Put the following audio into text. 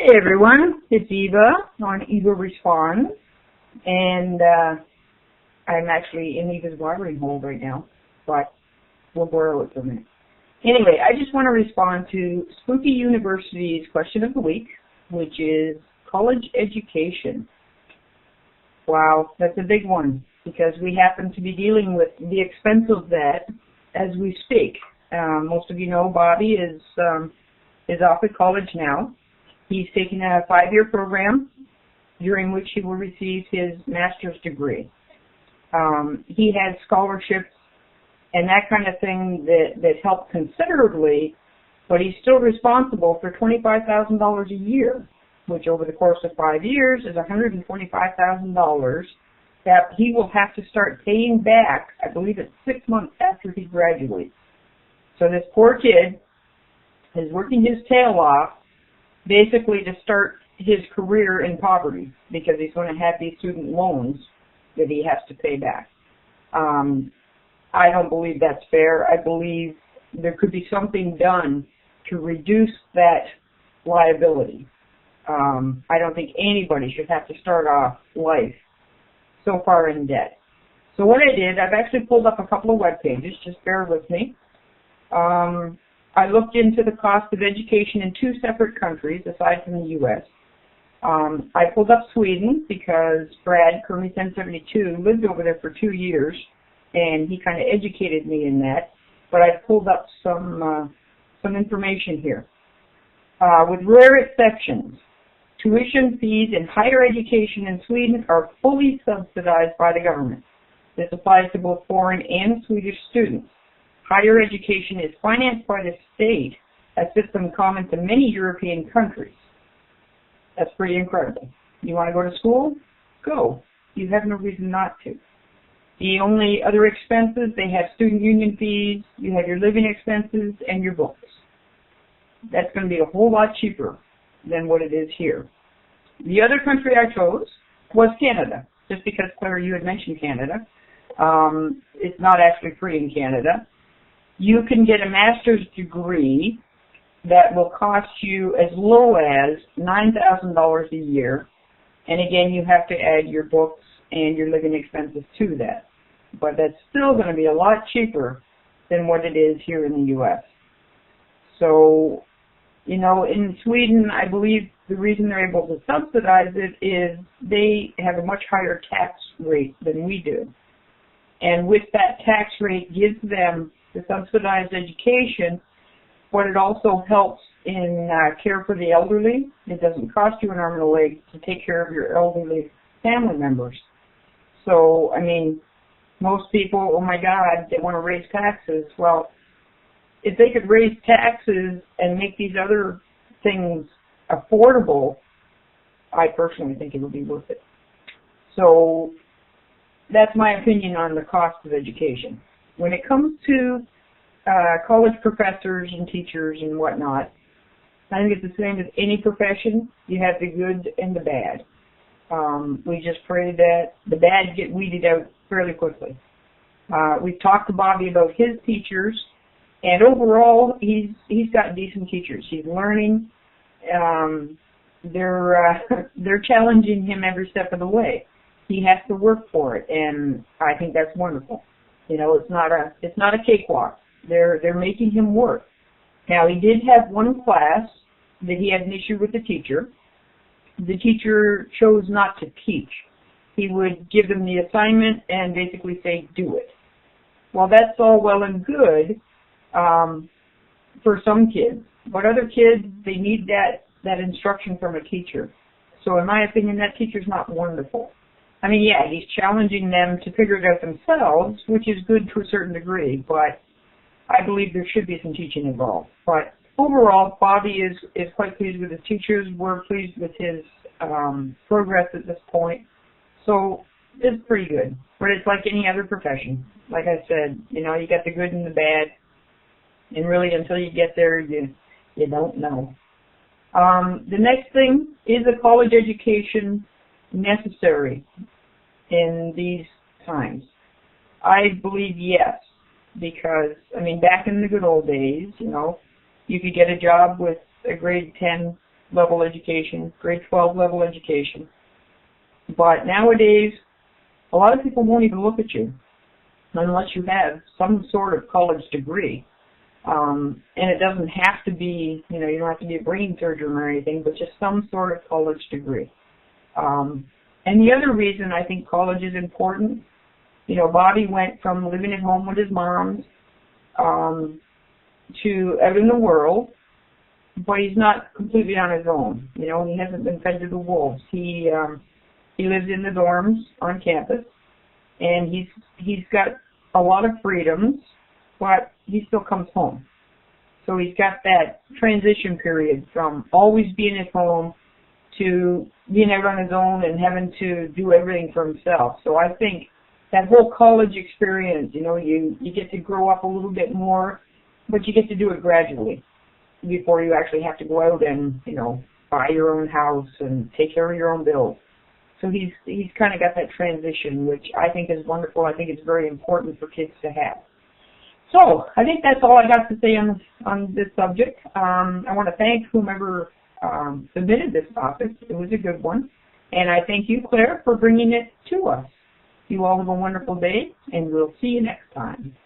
Hey everyone, it's Eva on Eva Responds, and I'm actually in Eva's watering hole right now, but we'll borrow it for a minute. Anyway, I just want to respond to Spooky University's question of the week, which is college education. Wow, that's a big one, because we happen to be dealing with the expense of that as we speak. Most of you know Bobby is off at college now. He's taking a 5-year program during which he will receive his master's degree. He has scholarships and that kind of thing that help considerably, but he's still responsible for $25,000 a year, which over the course of 5 years is $125,000 that he will have to start paying back, I believe it's 6 months after he graduates. So this poor kid is working his tail off basically to start his career in poverty because he's going to have these student loans that he has to pay back. I don't believe that's fair. I believe there could be something done to reduce that liability. I don't think anybody should have to start off life so far in debt. So what I did, I've actually pulled up a couple of web pages. Just bear with me. I looked into the cost of education in 2 separate countries aside from the U.S. I pulled up Sweden because Brad, Kermit 1072, lived over there for 2 years, and he kind of educated me in that. But I pulled up some information here. With rare exceptions, tuition fees in higher education in Sweden are fully subsidized by the government. This applies to both foreign and Swedish students. Higher education is financed by the state, a system common to many European countries. That's pretty incredible. You want to go to school? Go. You have no reason not to. The only other expenses, they have student union fees, you have your living expenses, and your books. That's going to be a whole lot cheaper than what it is here. The other country I chose was Canada, just because, Claire, you had mentioned Canada. It's not actually free in Canada. You can get a master's degree that will cost you as low as $9,000 a year. And again, you have to add your books and your living expenses to that. But that's still going to be a lot cheaper than what it is here in the U.S. So, you know, in Sweden, I believe the reason they're able to subsidize it is they have a much higher tax rate than we do. And with that tax rate gives them the subsidized education, but it also helps in care for the elderly. It doesn't cost you an arm and a leg to take care of your elderly family members. So, I mean, most people, oh my God, they want to raise taxes. Well, if they could raise taxes and make these other things affordable, I personally think it would be worth it. So, that's my opinion on the cost of education. When it comes to college professors and teachers and whatnot, I think it's the same as any profession. You have the good and the bad. We just pray that the bad get weeded out fairly quickly. We've talked to Bobby about his teachers, and overall, he's got decent teachers. He's learning. They're challenging him every step of the way. He has to work for it, and I think that's wonderful. You know, it's not a cakewalk. They're making him work. Now, he did have one class that he had an issue with the teacher. The teacher chose not to teach. He would give them the assignment and basically say, do it. Well, that's all well and good for some kids. But other kids, they need that instruction from a teacher. So in my opinion, that teacher's not wonderful. I mean, yeah, he's challenging them to figure it out themselves, which is good to a certain degree, but I believe there should be some teaching involved. But overall, Bobby is quite pleased with his teachers. We're pleased with his progress at this point. So it's pretty good. But it's like any other profession. Like I said, you know, you got the good and the bad, and really until you get there, you don't know. The next thing, is a college education necessary in these times? I believe yes, because, I mean, back in the good old days, you know, you could get a job with a grade 10 level education, grade 12 level education. But nowadays, a lot of people won't even look at you unless you have some sort of college degree. And it doesn't have to be, you don't have to be a brain surgeon or anything, but just some sort of college degree. And the other reason I think college is important, Bobby went from living at home with his mom to out in the world, but he's not completely on his own. He hasn't been fed to the wolves. He lives in the dorms on campus, and he's got a lot of freedoms, but he still comes home. So he's got that transition period from always being at home to being out on his own and having to do everything for himself. So I think that whole college experience, you get to grow up a little bit more, but you get to do it gradually before you actually have to go out and, buy your own house and take care of your own bills. So he's kind of got that transition, which I think is wonderful. I think it's very important for kids to have. So I think that's all I got to say on this subject. I want to thank whomever submitted this topic. It was a good one. And I thank you, Claire, for bringing it to us. You all have a wonderful day, and we'll see you next time.